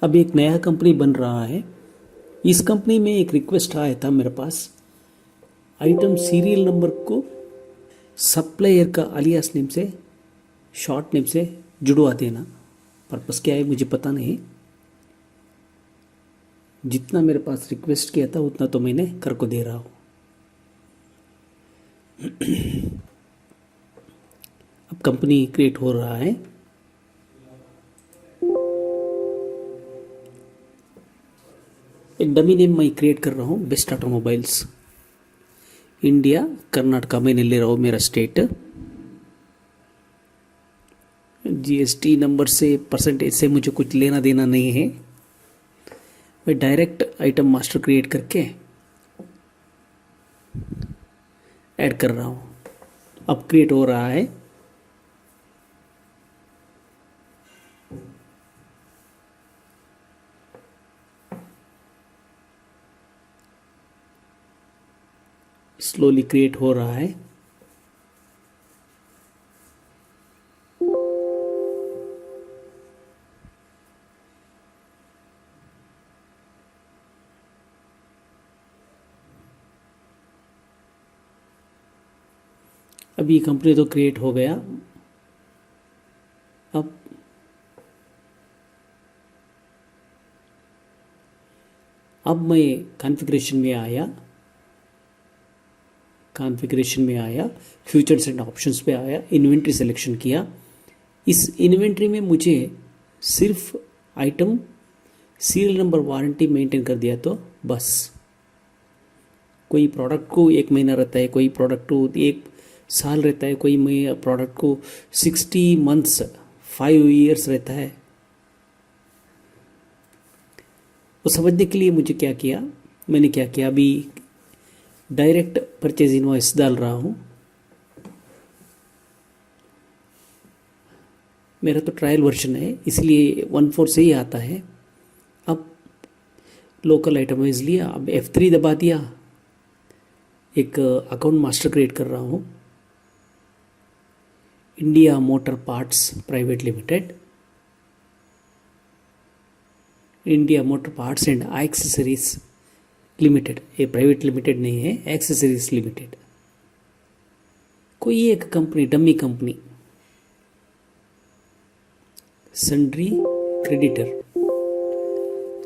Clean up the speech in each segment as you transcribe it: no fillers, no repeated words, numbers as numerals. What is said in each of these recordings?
अब एक नया कंपनी बन रहा है। इस कंपनी में एक रिक्वेस्ट आया था मेरे पास, आइटम सीरियल नंबर को सप्लायर का अलियास नेम से, शॉर्ट नेम से जुड़वा देना। पर्पस क्या है मुझे पता नहीं। जितना मेरे पास रिक्वेस्ट किया था उतना तो मैंने कर को दे रहा हूँ। अब कंपनी क्रिएट हो रहा है। एक डमी नेम मैं क्रिएट कर रहा हूँ, बेस्ट ऑटोमोबाइल्स इंडिया कर्नाटका। मैंने ले रहा हूँ मेरा स्टेट। जीएसटी नंबर से, परसेंटेज से मुझे कुछ लेना देना नहीं है। मैं डायरेक्ट आइटम मास्टर क्रिएट करके ऐड कर रहा हूँ। अब क्रिएट हो रहा है। स्लोली क्रिएट हो रहा है। अभी कंपनी तो क्रिएट हो गया। अब मैं कॉन्फ़िगरेशन में आया, फ्यूचर्स एंड ऑप्शंस पे आया, इन्वेंट्री सिलेक्शन किया। इस इन्वेंट्री में मुझे सिर्फ item serial number warranty maintain कर दिया तो बस। कोई प्रोडक्ट को 1 महीना रहता है, कोई प्रोडक्ट को 1 साल रहता है, कोई प्रोडक्ट को 60 मंथ्स 5 ईयर्स रहता है। वो समझने के लिए मैंने क्या किया, अभी डायरेक्ट परचेज इनवॉइस डाल रहा हूँ। मेरा तो ट्रायल वर्जन है इसलिए 1.4 से ही आता है। अब लोकल आइटमाइज लिया, अब F3 दबा दिया। एक अकाउंट मास्टर क्रिएट कर रहा हूँ, India motor parts private limited. India motor parts and accessories limited, ये प्राइवेट लिमिटेड नहीं है, एक्सेसरीज लिमिटेड। कोई एक company, dummy company, sundry creditor.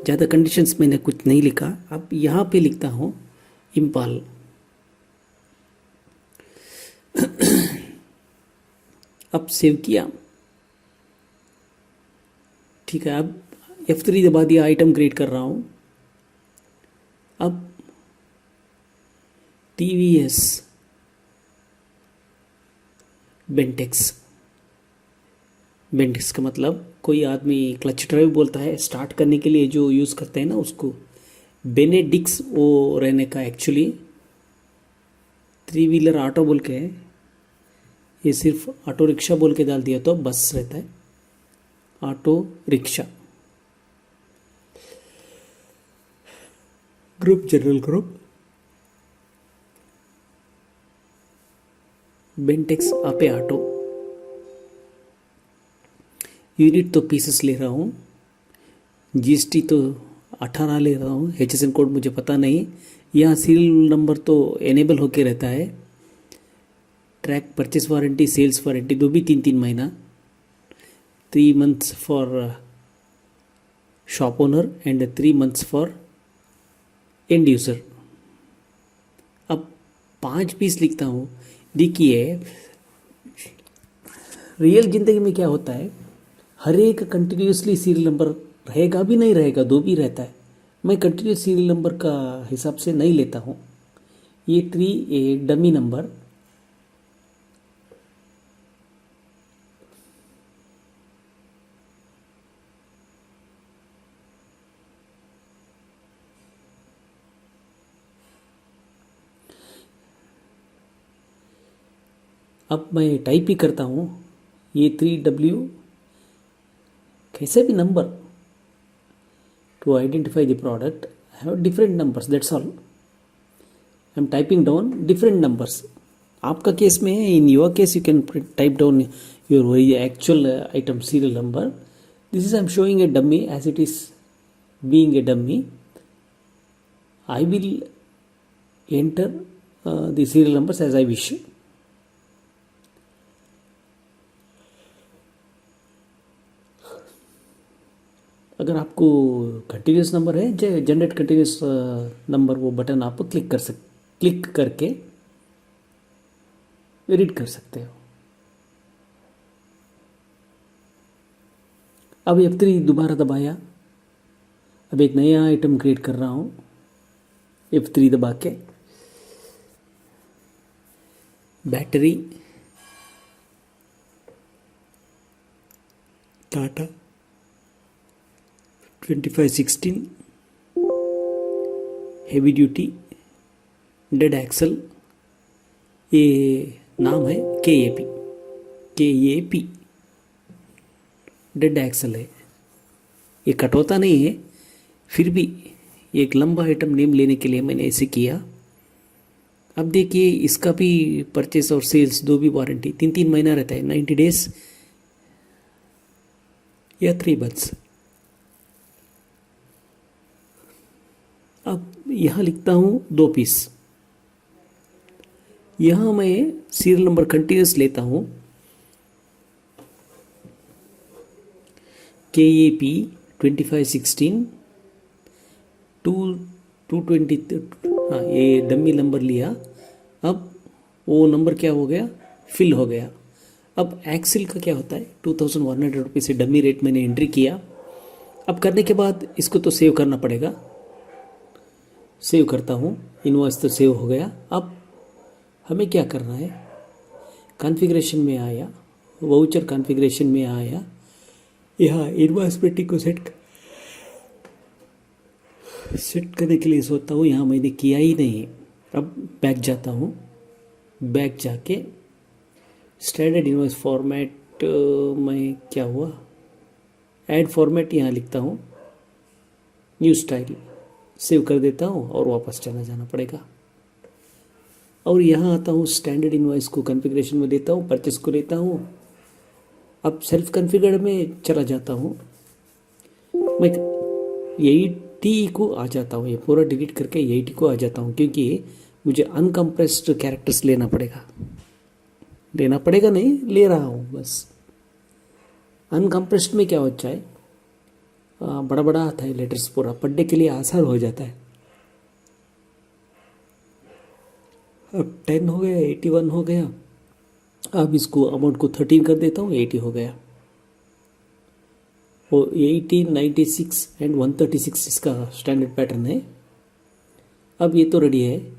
ज़्यादा कंडीशंस मैंने कुछ नहीं लिखा। अब यहाँ पे लिखता हूँ इम्पाल। अब सेव किया, ठीक है। अब F3 दबा दिया, आइटम क्रिएट कर रहा हूँ। अब TVS बेंटेक्स का मतलब कोई आदमी क्लच ड्राइव बोलता है स्टार्ट करने के लिए जो यूज़ करते हैं ना उसको, बेनेडिक्स वो रहने का एक्चुअली 3 व्हीलर ऑटो बोल के है, ये सिर्फ ऑटो रिक्शा बोल के डाल दिया तो बस रहता है, auto rickshaw. Group, general group, Bentex आपे ऑटो। यूनिट तो पीसेस ले रहा हूँ, जीएसटी तो 18 ले रहा हूँ, HSN कोड मुझे पता नहीं। यहाँ सीरियल नंबर तो एनेबल होके रहता है। Track purchase warranty, sales warranty दो भी 3-3 महीना, 3 months for shop owner and 3 months for end user. अब 5 पीस लिखता हूँ। देखिए रियल ज़िंदगी में क्या होता है, हर एक कंटिन्यूसली सीरियल नंबर रहेगा भी नहीं रहेगा, 2 भी रहता है। मैं कंटिन्यूस सीरियल नंबर का हिसाब से नहीं लेता हूँ। ये 3A डमी नंबर, अब मैं टाइप ही करता हूँ ये 3W, कैसे भी number two identify the product have different numbers, that's all. I am typing down different numbers. आपका केस में है, in your case you can type down your actual item serial number. This is I am showing a dummy as it is being a dummy, I will enter the serial numbers as I wish. अगर आपको continuous number है, generate continuous number, वो button आप click करके read कर सकते हो। अब F3 दोबारा दबाया। अब एक नया आइटम क्रिएट कर रहा हूँ F3 दबा के। Battery Tata 2516, heavy duty, dead axle, ये नाम है के ए पी डेड एक्सल है। ये कट होता नहीं है, फिर भी एक लंबा आइटम नेम लेने के लिए मैंने ऐसे किया। अब देखिए इसका भी परचेस और सेल्स दो भी वारंटी 3 महीना रहता है, 90 डेज या 3 months। अब यहाँ लिखता हूँ 2 पीस। यहाँ मैं सीरियल नंबर कंटिन्यूस लेता हूँ, KAP 2516 220। हाँ, ये डमी नंबर लिया। अब वो नंबर क्या हो गया, फिल हो गया। अब एक्सेल का क्या होता है, 2100 रुपये से डमी रेट मैंने एंट्री किया। अब करने के बाद इसको तो सेव करना पड़ेगा। सेव करता हूँ, इनवॉइस तो सेव हो गया। अब हमें क्या करना है, कॉन्फ़िगरेशन में आया, वाउचर कॉन्फ़िगरेशन में आया, यहाँ इनवॉइस पेटी को सेट करने के लिए सोचता हूँ। यहाँ मैंने किया ही नहीं। अब बैक जाता हूँ, बैक जाके स्टैंडर्ड इनवॉइस फॉर्मेट में क्या हुआ, ऐड फॉर्मेट यहाँ लिखता हूँ, न्यू स्टाइल सेव कर देता हूँ और वापस चला जाना पड़ेगा। और यहाँ आता हूँ, स्टैंडर्ड इनवॉइस को कॉन्फ़िगरेशन में देता हूँ, परचेस को लेता हूँ। अब सेल्फ कॉन्फ़िगर में चला जाता हूँ, मैं 80 को आ जाता हूँ। ये पूरा डिलीट करके 80 को आ जाता हूँ, क्योंकि मुझे अनकम्प्रेस्ड कैरेक्टर्स लेना पड़ेगा नहीं, ले रहा हूँ बस। अनकम्प्रेस्ड में क्या होता है, बड़ा बड़ा आता है लेटर्स, पूरा पढ़ने के लिए आसान हो जाता है। अब 10 हो गया, 81 हो गया। अब इसको अमाउंट को 13 कर देता हूँ, 80 हो गया। और 18, 96 एंड 136 इसका स्टैंडर्ड पैटर्न है। अब ये तो रेडी है।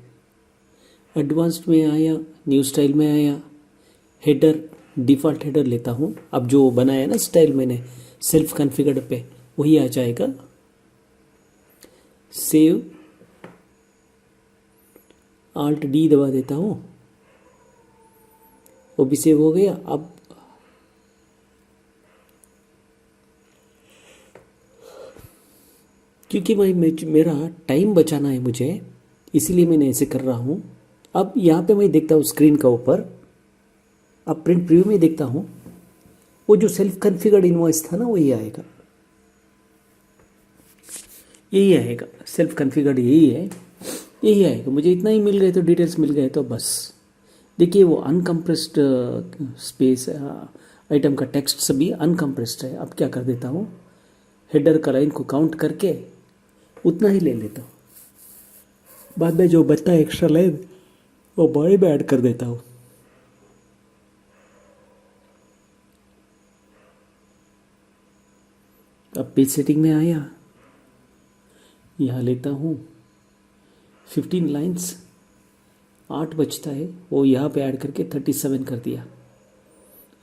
एडवांस्ड में आया, न्यू स्टाइल में आया, हेडर डिफ़ॉल्ट हेडर लेता हूँ। अब जो बनाया ना स्टाइल मैंने सेल्फ कॉन्फ़िगर्ड पे, वही आ जाएगा। सेव, Alt D दबा देता हूँ, वो भी सेव हो गया। अब क्योंकि मेरा टाइम बचाना है मुझे, इसीलिए मैंने ऐसे कर रहा हूँ। अब यहाँ पे मैं देखता हूँ स्क्रीन का ऊपर, अब प्रिंट प्रीव्यू में देखता हूँ, वो जो सेल्फ कॉन्फ़िगर्ड इनवॉइस था ना, वही आएगा, यही आएगा। सेल्फ कॉन्फ़िगर्ड यही आएगा। मुझे इतना ही मिल गए तो, डिटेल्स मिल गए तो बस। देखिए वो अनकम्प्रेस्ड स्पेस आइटम का टेक्स्ट सभी अनकम्प्रेस्ड है। अब क्या कर देता हूँ, हेडर का लाइन को काउंट करके उतना ही ले लेता हूँ। बाद में जो बचता है एक्स्ट्रा लाइन, वो बॉडी में ऐड कर देता हूँ। अब पेज सेटिंग में आया, यहाँ लेता हूँ 15 लाइन्स, 8 बचता है, वो यहाँ पे ऐड करके 37 कर दिया।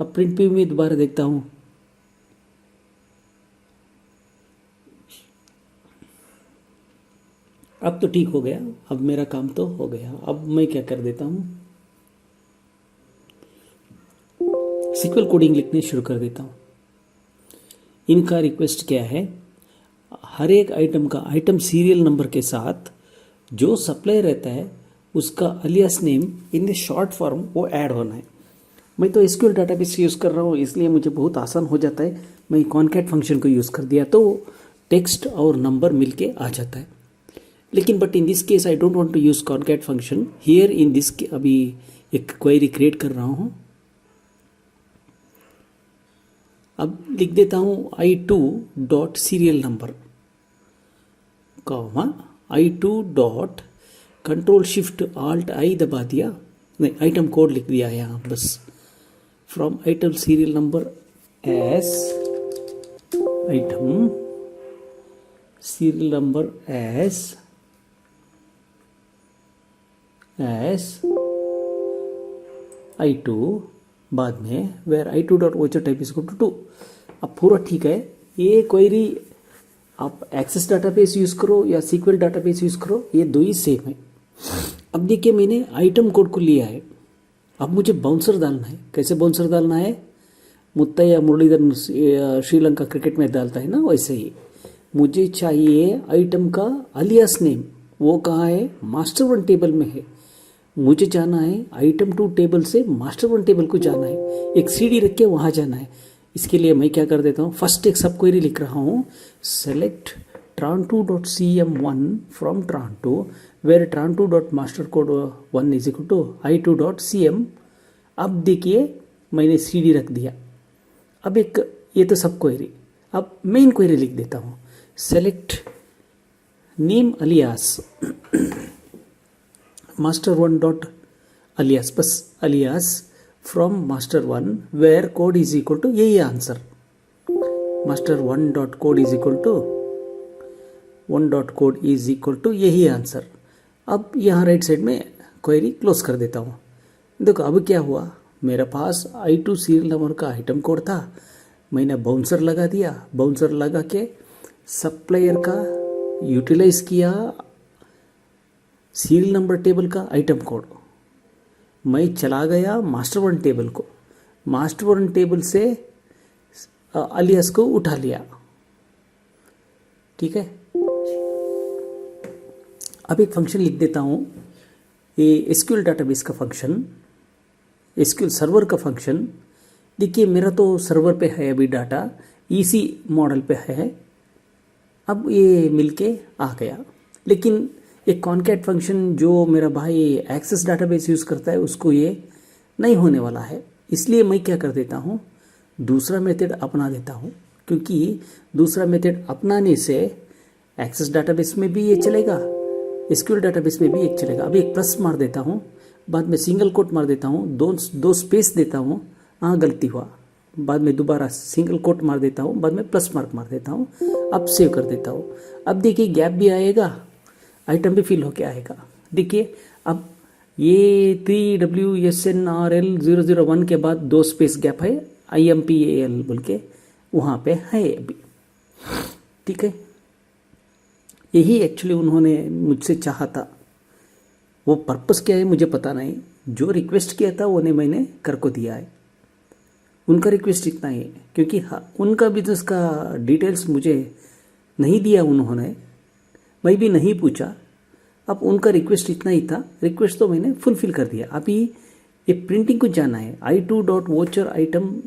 अब प्रिंट पे में दोबारा देखता हूँ, अब तो ठीक हो गया। अब मेरा काम तो हो गया। अब मैं क्या कर देता हूँ, सीक्वल कोडिंग लिखने शुरू कर देता हूँ। इनका रिक्वेस्ट क्या है, हर एक आइटम का आइटम सीरियल नंबर के साथ जो सप्लायर रहता है उसका alias name in the short form वो ऐड होना है। मैं तो एसक्यूएल डाटाबेस यूज़ कर रहा हूँ, इसलिए मुझे बहुत आसान हो जाता है। मैं कॉनकैट फंक्शन को यूज़ कर दिया तो टेक्स्ट और नंबर मिलके आ जाता है। लेकिन but in this case I don't want to use concat function here in this. अभी एक क्वेरी क्रिएट कर रहा हूं। अब लिख देता हूं I2 dot serial number comma I2 dot control shift alt I दबा दिया, नहीं आइटम कोड लिख दिया यहाँ बस। From item serial number S item serial number S I2 बाद में where I2 dot voucher type is equal to 2। अब पूरा ठीक है। ये क्वेरी आप एक्सेस डाटाबेस यूज़ करो या सीक्वल डाटाबेस यूज़ करो, ये दो ही सेम है। अब देखिए मैंने आइटम कोड को लिया है, अब मुझे बाउंसर डालना है। कैसे बाउंसर डालना है? मुत्तैया मुरलीधर श्रीलंका क्रिकेट में डालता है ना, वैसे ही मुझे चाहिए आइटम का अलियास नेम। वो कहाँ है? मास्टर वन टेबल में है। मुझे जाना है आइटम 2 टेबल से मास्टर वन टेबल को जाना है, एक सीडी रख के वहाँ जाना है। इसके लिए मैं क्या कर देता हूँ, फर्स्ट एक सब क्वेरी लिख रहा हूँ, select tran2.cm1 from tran2 where tran2.mastercode1 is equal to I2.cm। अब देखिए मैंने सीडी रख दिया। अब एक ये तो सब क्वेरी, अब मेन क्वेरी लिख देता हूँ, select name alias master one dot alias, बस alias from master one where code is equal to, यही answer master one dot code is equal to one dot code is equal to यही answer. अब यहाँ right side में query close कर देता हूँ। देखो अब क्या हुआ, मेरे पास I2 सीरियल नंबर का आइटम कोड था, मैंने बाउंसर लगा दिया, बाउंसर लगा के सप्लायर का यूटिलाइज किया सीरियल नंबर टेबल का आइटम कोड। मैं चला गया मास्टर वन टेबल को, मास्टर वन टेबल से अलियास को उठा लिया। ठीक है, अब एक फंक्शन लिख देता हूँ, ये एसक्यूएल डाटाबेस का फंक्शन, एसक्यूएल सर्वर का फंक्शन। देखिए मेरा तो सर्वर पे है अभी डाटा, ईसी मॉडल पे है। अब ये मिलके आ गया, लेकिन एक कॉनकैट फंक्शन जो मेरा भाई एक्सेस डाटाबेस यूज़ करता है उसको ये नहीं होने वाला है। इसलिए मैं क्या कर देता हूँ, दूसरा मेथड अपना देता हूँ, क्योंकि दूसरा मेथड अपनाने से एक्सेस डाटाबेस में भी ये चलेगा, एसक्यूएल डाटाबेस में भी एक चलेगा। अभी एक प्लस मार देता हूँ, बाद में सिंगल कोट मार देता हूँ, दो स्पेस देता हूँ, हाँ गलती हुआ, बाद में दोबारा सिंगल कोट मार देता हूँ, बाद में प्लस मार्क मार देता हूँ, अब सेव कर देता हूँ। अब देखिए गैप भी आएगा, आइटम भी फिल होके आएगा। देखिए अब ये 3WSNRL001 के बाद 2 स्पेस गैप है, IMPAL बोल के वहाँ पे है अभी। ठीक है, यही एक्चुअली उन्होंने मुझसे चाहा था। वो पर्पस क्या है मुझे पता नहीं, जो रिक्वेस्ट किया था वो मैंने कर को दिया है। उनका रिक्वेस्ट इतना ही है, क्योंकि हाँ उनका बिजनेस का डिटेल्स मुझे नहीं दिया उन्होंने, मैं भी नहीं पूछा। अब उनका रिक्वेस्ट इतना ही था, रिक्वेस्ट तो मैंने फुलफिल कर दिया। अभी ये प्रिंटिंग को जाना है, I2 dot voucher item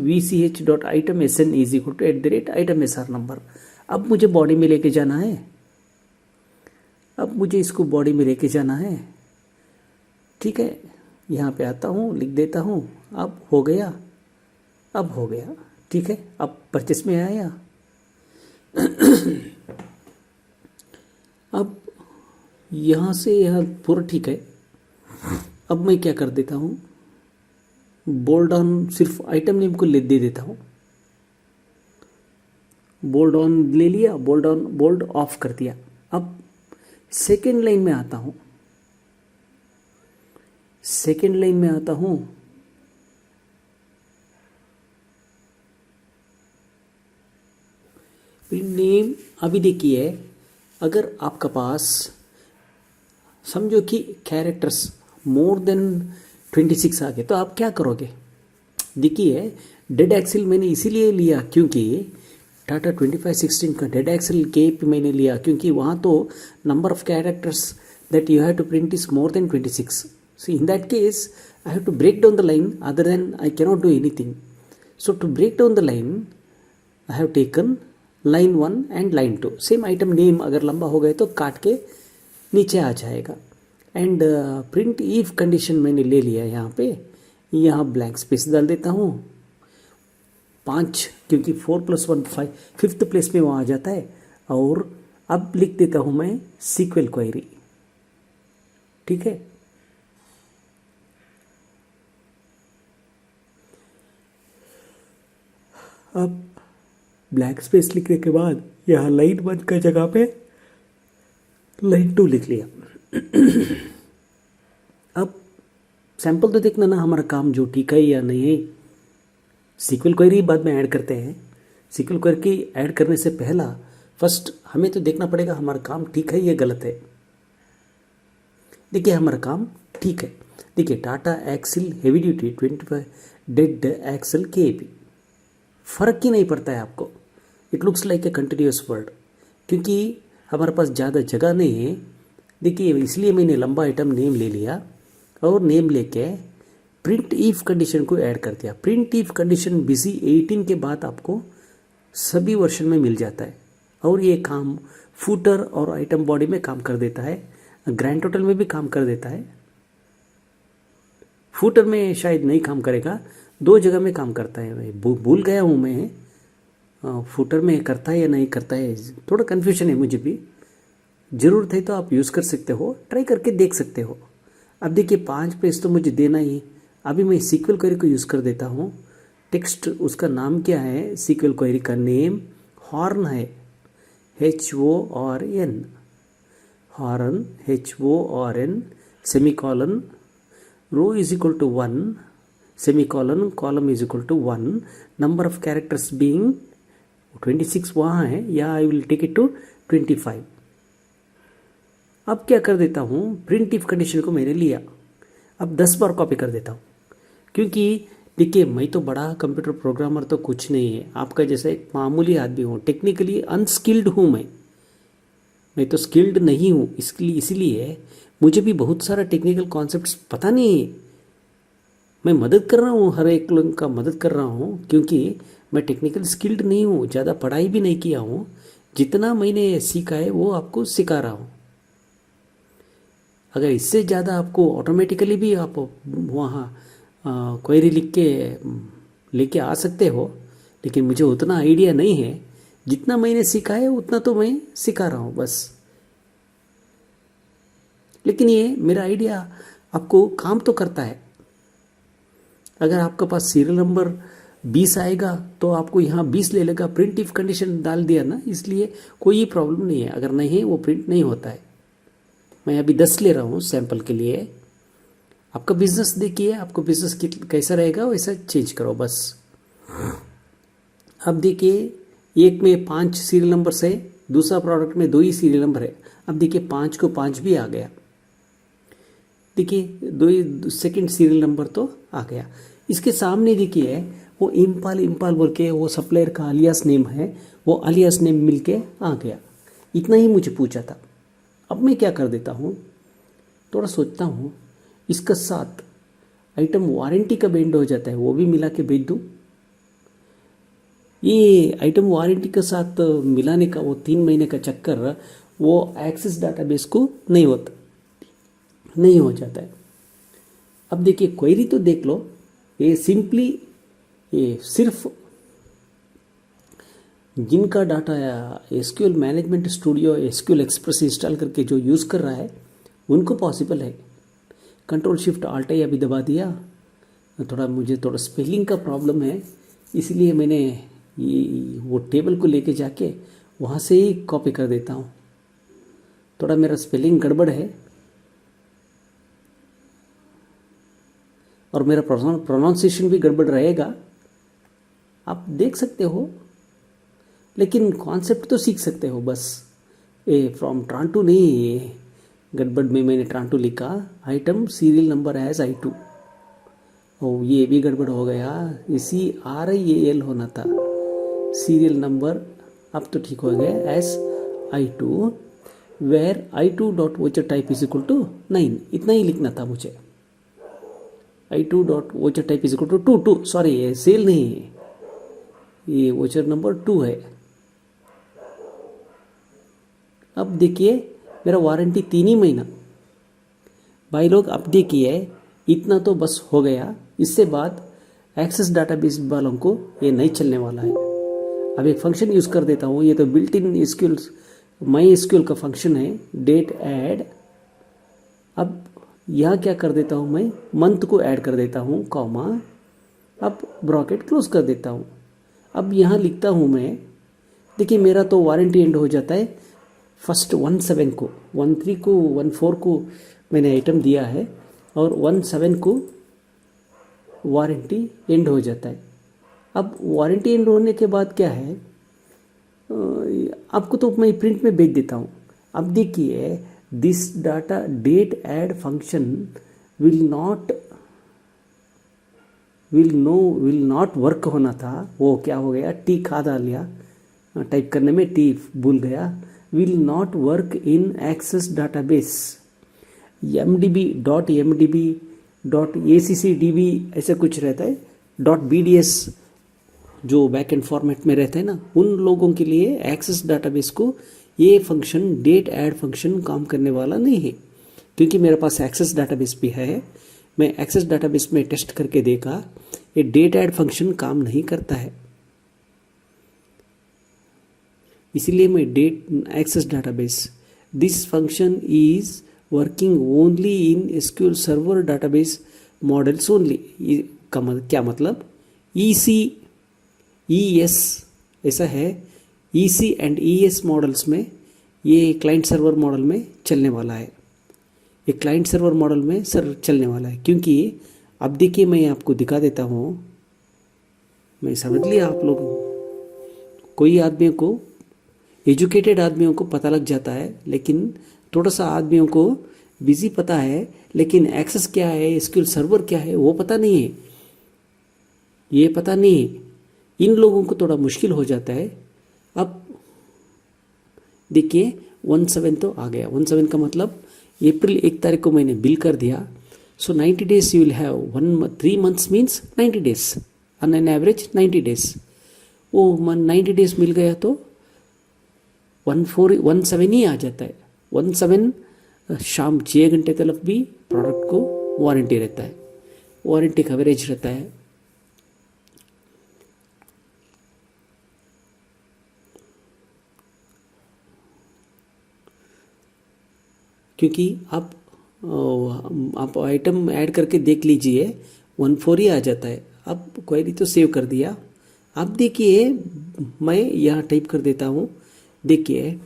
VCH dot item SN is equal to @item SR number. अब मुझे बॉडी में लेके जाना है, अब मुझे इसको बॉडी में लेके जाना है। ठीक है, यहाँ पे आता हूँ, लिख देता हूँ, अब हो गया, अब हो गया। ठीक है, अब परचेस में आया। अब यहाँ से यहाँ पूरा ठीक है। अब मैं क्या कर देता हूँ, बोल्ड ऑन सिर्फ आइटम नेम को दे देता हूँ, बोल्ड ऑन ले लिया, बोल्ड ऑन बोल्ड ऑफ कर दिया। अब सेकेंड लाइन में आता हूँ, सेकेंड लाइन में आता हूँ, नेम। अभी देखिए अगर आपका पास समझो कि कैरेक्टर्स मोर देन 26 आ गए तो आप क्या करोगे। देखिए डेड एक्सेल मैंने इसीलिए लिया क्योंकि टाटा 2516 का डेड एक्सेल केप मैंने लिया क्योंकि वहाँ तो number of characters that you have to print is more than 26. So in that case I have to break down the line, other than I cannot do anything. So to break down the line I have taken line 1 and line 2, same item name अगर लंबा हो गए तो काट के नीचे आ जाएगा। And print if condition मैंने ले लिया यहाँ पे, यहाँ ब्लैंक स्पेस डाल देता हूँ 5, क्योंकि 4 + 1 5, फिफ्थ प्लेस में वहाँ आ जाता है। और अब लिख देता हूँ मैं सीक्वल क्वेरी, ठीक है। अब ब्लैक स्पेस लिखने के बाद यहाँ लाइन 1 का जगह पे लाइन 2 लिख लिया। अब सैंपल तो देखना ना हमारा काम जो ठीक है या नहीं है। सीक्वल क्वेरी बाद में ऐड करते हैं। सीक्वल क्वेरी ऐड करने से पहला फर्स्ट हमें तो देखना पड़ेगा हमारा काम ठीक है या गलत है। देखिए हमारा काम ठीक है। देखिए Tata axle heavy duty 25 dead axle KB, फर्क ही नहीं पड़ता है आपको। It looks like a continuous word, क्योंकि हमारे पास ज़्यादा जगह नहीं है। देखिए इसलिए मैंने लंबा आइटम नेम ले लिया और नेम लेके प्रिंट इफ कंडीशन को ऐड कर दिया। प्रिंट इफ कंडीशन BC 18 के बाद आपको सभी वर्जन में मिल जाता है और ये काम फूटर और आइटम बॉडी में काम कर देता है, ग्रैंड टोटल में भी काम कर देता है। फूटर में शायद नहीं काम करेगा, 2 जगह में काम करता है। मैं भूल गया हूँ मैं फूटर में करता है या नहीं करता है, थोड़ा कन्फ्यूजन है मुझे भी। ज़रूरत है तो आप यूज़ कर सकते हो, ट्राई करके देख सकते हो। अब देखिए 5 पेज तो मुझे देना ही। अभी मैं सीक्वल क्वेरी को यूज़ कर देता हूँ। टेक्स्ट उसका नाम क्या है, सीक्वल क्वेरी का नेम हॉर्न है, HORN, horn HORN, semicolon, row is equal to 1, semicolon, column is equal to 1, number of characters being 26 वहाँ है, या I will take it to 25। अब क्या कर देता हूँ, प्रिंट इफ कंडीशन को मैंने लिया, अब 10 बार कॉपी कर देता हूँ। क्योंकि देखिए मैं तो बड़ा कंप्यूटर प्रोग्रामर तो कुछ नहीं है, आपका जैसा एक मामूली आदमी हूँ, टेक्निकली अनस्किल्ड हूँ मैं तो स्किल्ड नहीं हूँ। इसीलिए मुझे भी बहुत सारा टेक्निकल कॉन्सेप्ट्स पता नहीं है। मैं मदद कर रहा हूँ, हर एक लोग का मदद कर रहा हूँ, क्योंकि मैं टेक्निकल स्किल्ड नहीं हूँ, ज़्यादा पढ़ाई भी नहीं किया हूँ। जितना मैंने सीखा है वो आपको सिखा रहा हूँ। अगर इससे ज़्यादा आपको ऑटोमेटिकली भी आप वहाँ क्वेरी लिख के लेके आ सकते हो, लेकिन मुझे उतना आइडिया नहीं है। जितना मैंने सीखा है उतना तो मैं सिखा रहा हूँ बस। लेकिन ये मेरा आइडिया आपको काम तो करता है। अगर आपके पास सीरियल नंबर 20 आएगा तो आपको यहाँ 20 ले लेगा, प्रिंट इफ कंडीशन डाल दिया ना, इसलिए कोई प्रॉब्लम नहीं है। अगर नहीं है वो प्रिंट नहीं होता है। मैं अभी 10 ले रहा हूँ सैंपल के लिए। आपका बिजनेस देखिए, आपको बिजनेस कैसा रहेगा वैसा चेंज करो बस। अब देखिए एक में 5 सीरियल नंबर है, दूसरा प्रोडक्ट में 2 ही सीरियल नंबर है। अब देखिए 5 को 5 भी आ गया। देखिए 2 सेकेंड सीरियल नंबर तो आ गया। इसके सामने देखिए वो इम्पाल बोल के वो सप्लायर का अलियास नेम है, वो अलियास नेम मिल के आ गया। इतना ही मुझे पूछा था। अब मैं क्या कर देता हूँ, थोड़ा सोचता हूँ, इसका साथ आइटम वारंटी का बैंड हो जाता है, वो भी मिला के भेज दूँ। ये आइटम वारंटी के साथ मिलाने का वो 3 महीने का चक्कर वो एक्सेस डाटाबेस को नहीं हो जाता है। अब देखिए क्वेरी तो देख लो, ये सिंपली ये सिर्फ जिनका data SQL management studio SQL express install करके जो यूज़ कर रहा है उनको पॉसिबल है। कंट्रोल शिफ्ट आल्ट आई अभी दबा दिया। मुझे थोड़ा स्पेलिंग का प्रॉब्लम है, इसलिए मैंने ये वो टेबल को लेके जाके वहाँ से ही कॉपी कर देता हूँ। थोड़ा मेरा स्पेलिंग गड़बड़ है और मेरा प्रोनाउंसिएशन भी गड़बड़ रहेगा, आप देख सकते हो, लेकिन कॉन्सेप्ट तो सीख सकते हो बस। फ्रॉम ट्रांटू नहीं, गड़बड़ में मैंने ट्रांटू लिखा, item serial number as I2। ओ ये भी गड़बड़ हो गया, इसी RIAL होना था सीरियल नंबर। अब तो ठीक हो गया, as I2 where I2 dot voucher type is equal to 9, इतना ही लिखना था मुझे। I2 dot voucher type is equal to 2, sorry ये सेल नहीं है, ये वोचर नंबर 2 है। अब देखिए मेरा वारंटी 3 ही महीना। भाई लोग अब देखिए इतना तो बस हो गया, इससे बाद एक्सेस डाटाबेस वालों को ये नहीं चलने वाला है। अब एक फंक्शन यूज़ कर देता हूँ, ये तो built in SQL my SQL का फंक्शन है डेट ऐड। अब यहाँ क्या कर देता हूँ मैं, मंथ को ऐड कर देता हूँ कॉमा, अब ब्रॉकेट क्लोज कर देता हूँ। अब यहाँ लिखता हूँ मैं, देखिए मेरा तो वारंटी एंड हो जाता है फर्स्ट 17 को, 13 को 14 को मैंने आइटम दिया है और 17 को वारंटी एंड हो जाता है। अब वारंटी एंड होने के बाद क्या है, आपको तो मैं प्रिंट में भेज देता हूँ। अब देखिए this data date add function will not work होना था, वो क्या हो गया, टी खा डाल लिया, टाइप करने में टी भूल गया। Will not work in excess database mdb.acc.db ऐसा कुछ रहता है, .bds जो बैक एंड फॉर्मेट में रहता है ना, उन लोगों के लिए एक्सेस डाटाबेस को ये फंक्शन डेट ऐड फंक्शन काम करने वाला नहीं है। क्योंकि मेरे पास एक्सेस डाटाबेस भी है, मैं एक्सेस डाटाबेस में टेस्ट करके देखा, ये डेट ऐड फंक्शन काम नहीं करता है। इसीलिए मैं date access database, this function is working only in SQL server database models only. क्या मतलब, ES ऐसा है, EC एंड ES मॉडल्स में ये क्लाइंट सर्वर मॉडल में चलने वाला है, ये क्लाइंट सर्वर मॉडल में सर चलने वाला है। क्योंकि अब देखिए मैं आपको दिखा देता हूँ, मैं समझ लिया आप लोग, कोई आदमियों को, एजुकेटेड आदमियों को पता लग जाता है, लेकिन थोड़ा सा आदमियों को बिजी पता है, लेकिन एक्सेस क्या है, एसक्यूएल सर्वर क्या है वो पता नहीं है, ये पता नहीं है। इन लोगों को थोड़ा मुश्किल हो जाता है। अब देखिए 17 तो आ गया, 17 का मतलब अप्रैल 1 तारीख को मैंने बिल कर दिया। सो 90 days you will have 3 months means 90 days, on an average 90 days। वो 90 days मिल गया तो 17 ही आ जाता है। 17 शाम 6 घंटे तक भी प्रोडक्ट को वारंटी रहता है, वारंटी कवरेज रहता है। क्योंकि आप आइटम ऐड करके देख लीजिए 14 ही आ जाता है। अब क्वेरी तो सेव कर दिया। अब देखिए मैं यहाँ टाइप कर देता हूँ, देखिए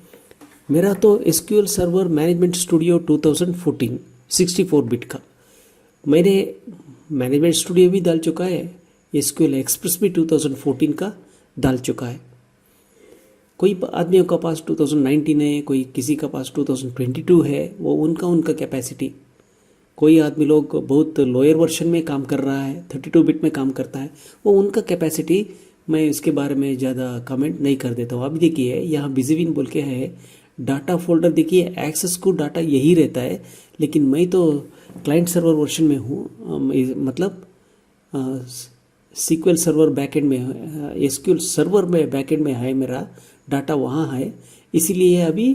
मेरा तो SQL server management studio 2014 64 bit का, मैंने मैनेजमेंट स्टूडियो भी डाल चुका है, एसक्यूएल एक्सप्रेस भी 2014 का डाल चुका है। कोई आदमियों का पास 2019 है, कोई किसी का पास 2022 है, वो उनका कैपेसिटी। कोई आदमी लोग बहुत लोअर वर्जन में काम कर रहा है, 32 बिट में काम करता है, वो उनका कैपेसिटी, मैं इसके बारे में ज़्यादा कमेंट नहीं कर देता हूँ। अभी देखिए यहाँ बिजीविन बोल के है, डाटा फोल्डर देखिए एक्सेस को डाटा यही रहता है, लेकिन मैं तो क्लाइंट सर्वर वर्जन में हूँ, मतलब सीक्वल सर्वर बैकएंड में, एसक्यूएल सर्वर में बैकएंड में है, मेरा डाटा वहाँ है, इसीलिए अभी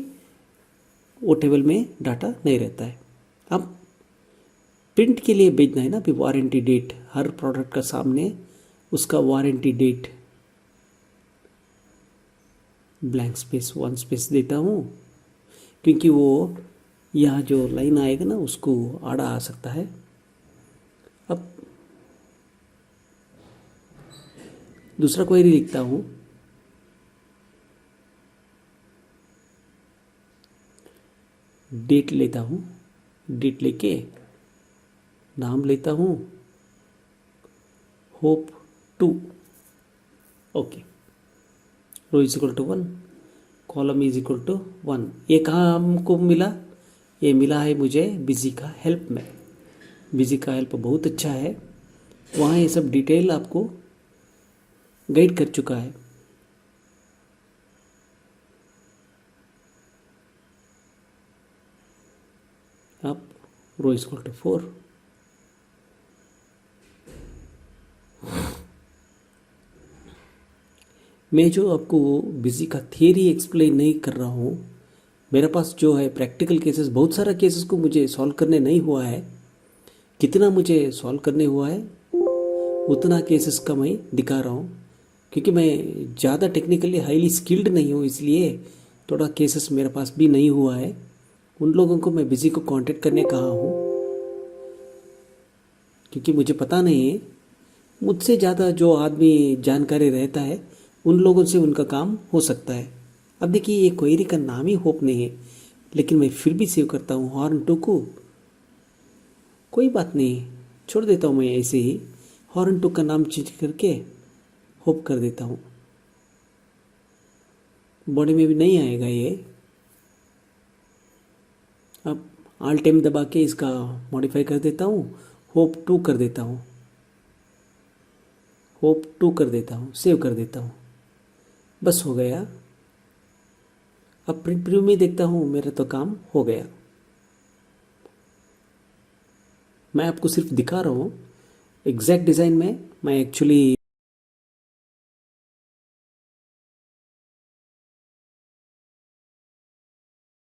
वो टेबल में डाटा नहीं रहता है। अब प्रिंट के लिए भेजना है ना, अभी वारंटी डेट, हर प्रोडक्ट का सामने उसका warranty date, blank space 1 space देता हूँ, क्योंकि वो यहाँ जो लाइन आएगा ना उसको आड़ा आ सकता है। अब दूसरा क्वेरी लिखता हूँ, डेट लेता हूँ, डेट लेके नाम लेता हूँ hope 2, okay, row is equal to 1, column is equal to 1। ये कहाँ हमको मिला, ये मिला है मुझे बिजी का हेल्प में। बिजी का हेल्प बहुत अच्छा है, वहाँ ये सब डिटेल आपको गाइड कर चुका है। अब रो इज इक्वल टू 4, मैं जो आपको बिजी का थियरी एक्सप्लेन नहीं कर रहा हूँ, मेरे पास जो है प्रैक्टिकल केसेस, बहुत सारा केसेस को मुझे सॉल्व करने नहीं हुआ है। कितना मुझे सॉल्व करने हुआ है उतना केसेस का मैं दिखा रहा हूँ, क्योंकि मैं ज़्यादा टेक्निकली हाईली स्किल्ड नहीं हूँ, इसलिए थोड़ा केसेस मेरे पास भी नहीं हुआ है। उन लोगों को मैं बिजी को कांटेक्ट करने कहा हूँ, क्योंकि मुझे पता नहीं है, मुझसे ज़्यादा जो आदमी जानकारी रहता है उन लोगों से उनका काम हो सकता है। अब देखिए, ये क्वेरी का नाम ही होप नहीं है, लेकिन मैं फिर भी सेव करता हूँ हॉर्न टू को। कोई बात नहीं, छोड़ देता हूँ मैं ऐसे ही, हॉर्न टू का नाम चेंज करके होप कर देता हूँ। बॉडी में भी नहीं आएगा ये। अब ऑल्ट M दबा के इसका मॉडिफाई कर देता हूँ, होप टू कर देता हूँ, होप टू कर देता हूँ, सेव कर देता हूँ, बस हो गया। अब प्रिंट प्रीव्यू में देखता हूँ, मेरा तो काम हो गया। मैं आपको सिर्फ दिखा रहा हूँ, एग्जैक्ट डिज़ाइन में मैं एक्चुअली